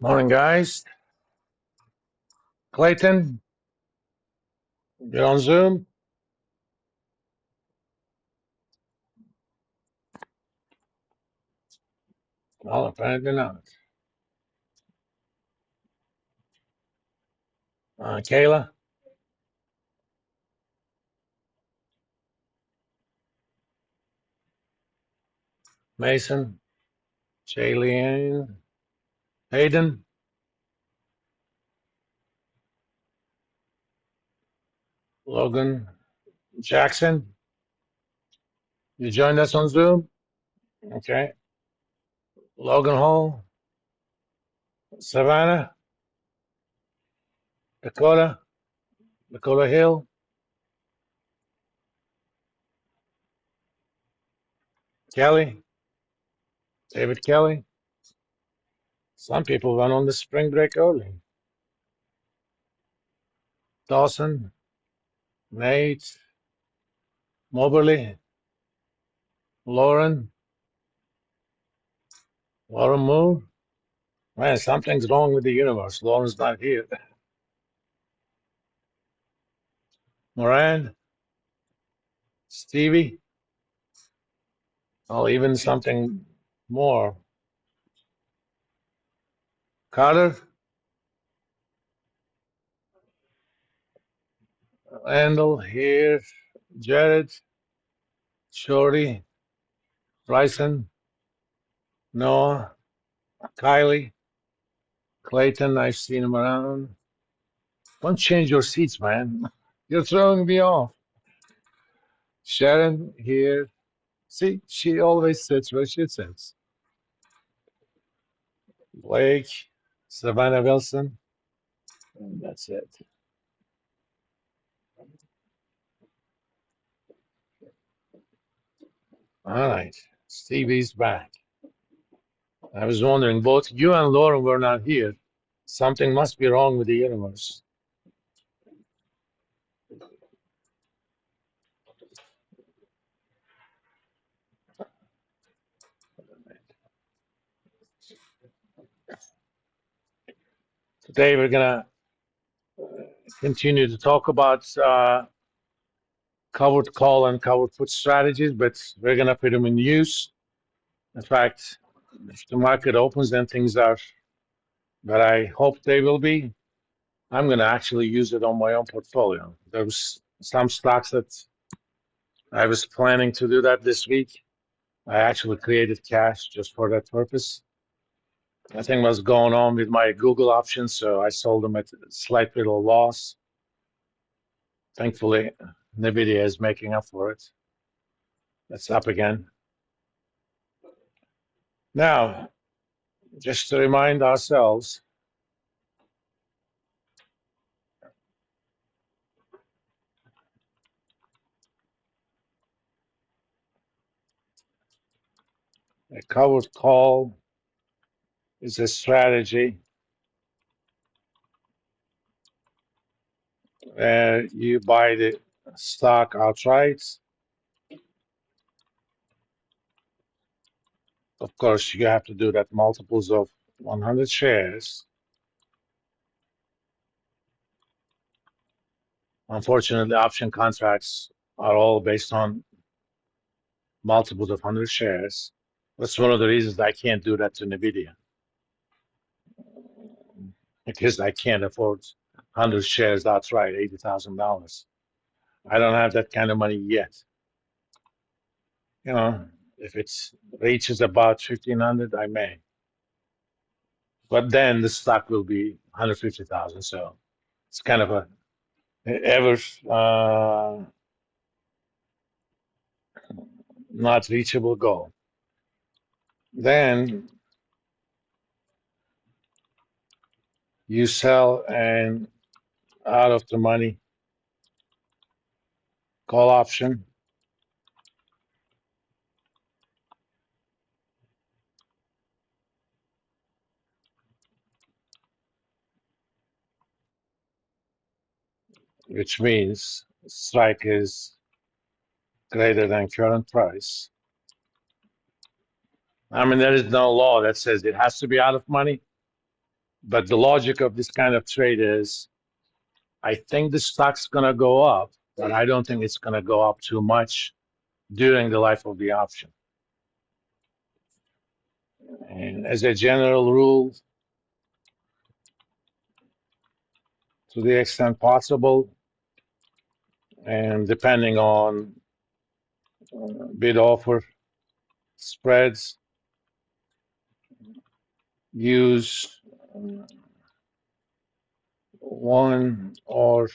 Morning, guys. Clayton, you're on Zoom? Well, apparently not. Kayla, Mason, Shailene, Hayden, Logan, Jackson. You joined us on Zoom? Okay. Logan Hall, Savannah, Dakota, Dakota Hill, Kelly, David Kelly. Some people went on the spring break early. Dawson, Nate, Moberly, Lauren, Lauren Moore. Man, something's wrong with the universe. Lauren's not here. Moran, Stevie, oh, even something more. Carter, Randall, here, Jared, Shorty, Bryson, Noah, Kylie, Clayton, I've seen him around. Don't change your seats, man. You're throwing me off. Sharon, here. See, she always sits where she sits. Blake, Savannah Wilson, and that's it. All right, Stevie's back. I was wondering, both you and Lauren were not here. Something must be wrong with the universe. Today we're gonna continue to talk about covered call and covered put strategies, but we're gonna put them in use. In fact, if the market opens and things are that I hope they will be, I'm gonna actually use it on my own portfolio. There was some stocks that I was planning to do that this week. I actually created cash just for that purpose. Nothing was going on with my Google options, so I sold them at a slight little loss. Thankfully, NVIDIA is making up for it. That's up again. Now, just to remind ourselves, a covered call is a strategy where you buy the stock outright. Of course, you have to do that multiples of 100 shares. Unfortunately, option contracts are all based on multiples of 100 shares. That's one of the reasons I can't do that to NVIDIA, because I can't afford 100 shares outright, $80,000. I don't have that kind of money yet. You know, if it reaches about 1,500, I may. But then the stock will be 150,000. So it's kind of a ever not reachable goal. Then you sell and out of the money call option, which means strike is greater than current price. I mean, there is no law that says it has to be out of money. But the logic of this kind of trade is I think the stock's going to go up, but I don't think it's going to go up too much during the life of the option. And as a general rule, to the extent possible, and depending on bid offer spreads, use 1 or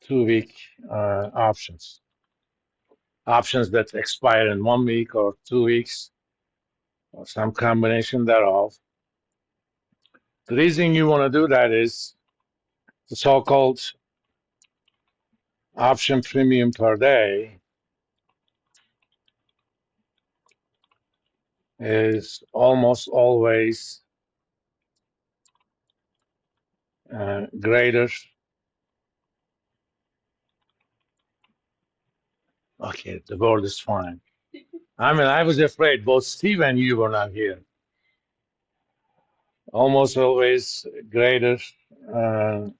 2 week options. Options that expire in 1 week or 2 weeks, or some combination thereof. The reason you want to do that is the so-called option premium per day is almost always greater. Okay, the word is fine. I mean, I was afraid both Steve and you were not here. Almost always greater the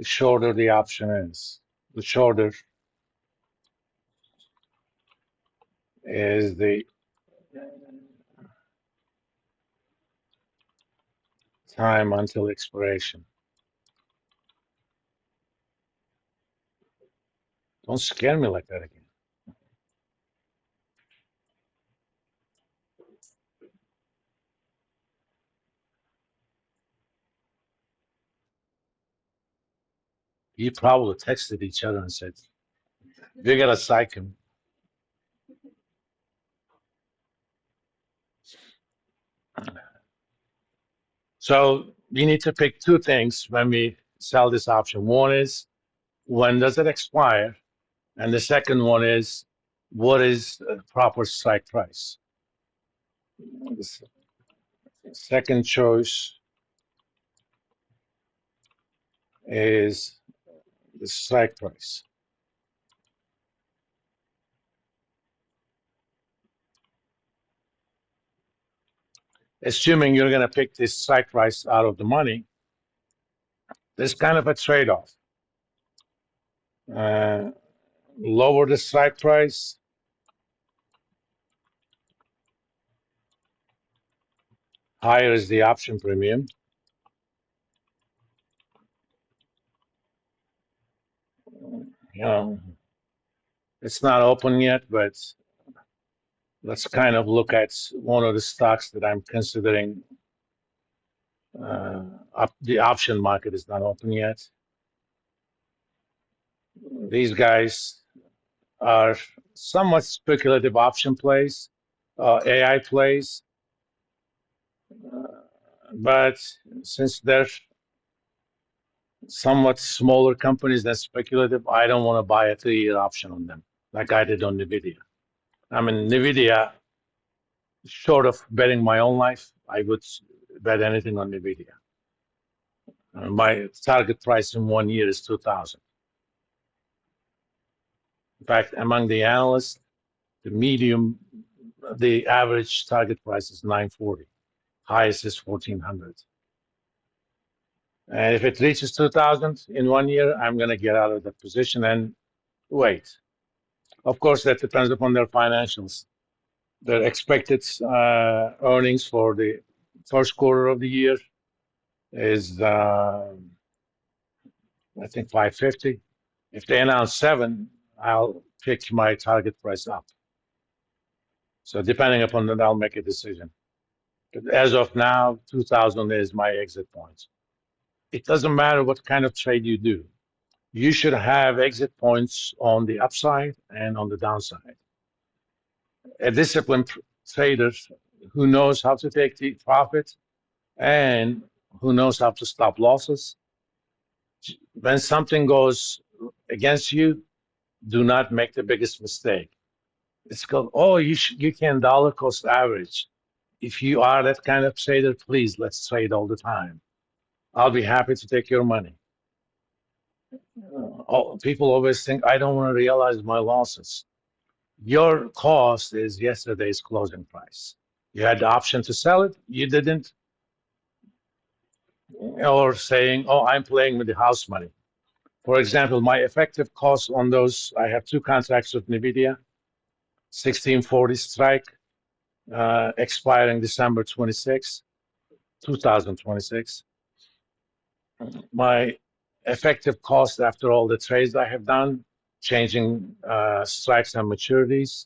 shorter the option is. The shorter is the time until expiration. Don't scare me like that again. You probably texted each other and said, "We gotta psych him." So we need to pick two things when we sell this option. One is when does it expire, and the second one is what is the proper strike price. The second choice is the strike price. Assuming you're going to pick this strike price out of the money, there's kind of a trade-off. Lower the strike price, higher is the option premium. You know, it's not open yet, but let's kind of look at one of the stocks that I'm considering. The option market is not open yet. These guys are somewhat speculative option plays, AI plays, but since they're somewhat smaller companies than speculative, I don't want to buy a 3-year option on them like I did on NVIDIA. I mean, NVIDIA, short of betting my own life, I would bet anything on NVIDIA. My target price in 1 year is 2,000. In fact, among the analysts, the average target price is 940. Highest is 1,400. And if it reaches 2,000 in 1 year, I'm going to get out of that position and wait. Of course, that depends upon their financials. Their expected earnings for the first quarter of the year is, I think, 550. If they announce 7, I'll pick my target price up. So depending upon that, I'll make a decision. But as of now, 2,000 is my exit point. It doesn't matter what kind of trade you do. You should have exit points on the upside and on the downside. A disciplined trader who knows how to take the profit and who knows how to stop losses. When something goes against you, do not make the biggest mistake. It's called, oh, you can dollar cost average. If you are that kind of trader, please let's trade all the time. I'll be happy to take your money. People always think I don't want to realize my losses. Your cost is yesterday's closing price. You had the option to sell it, you didn't, or saying, oh, I'm playing with the house money. For example, my effective cost on those, I have two contracts with NVIDIA, 1640 strike, expiring December 26, 2026. My effective cost after all the trades I have done, changing strikes and maturities,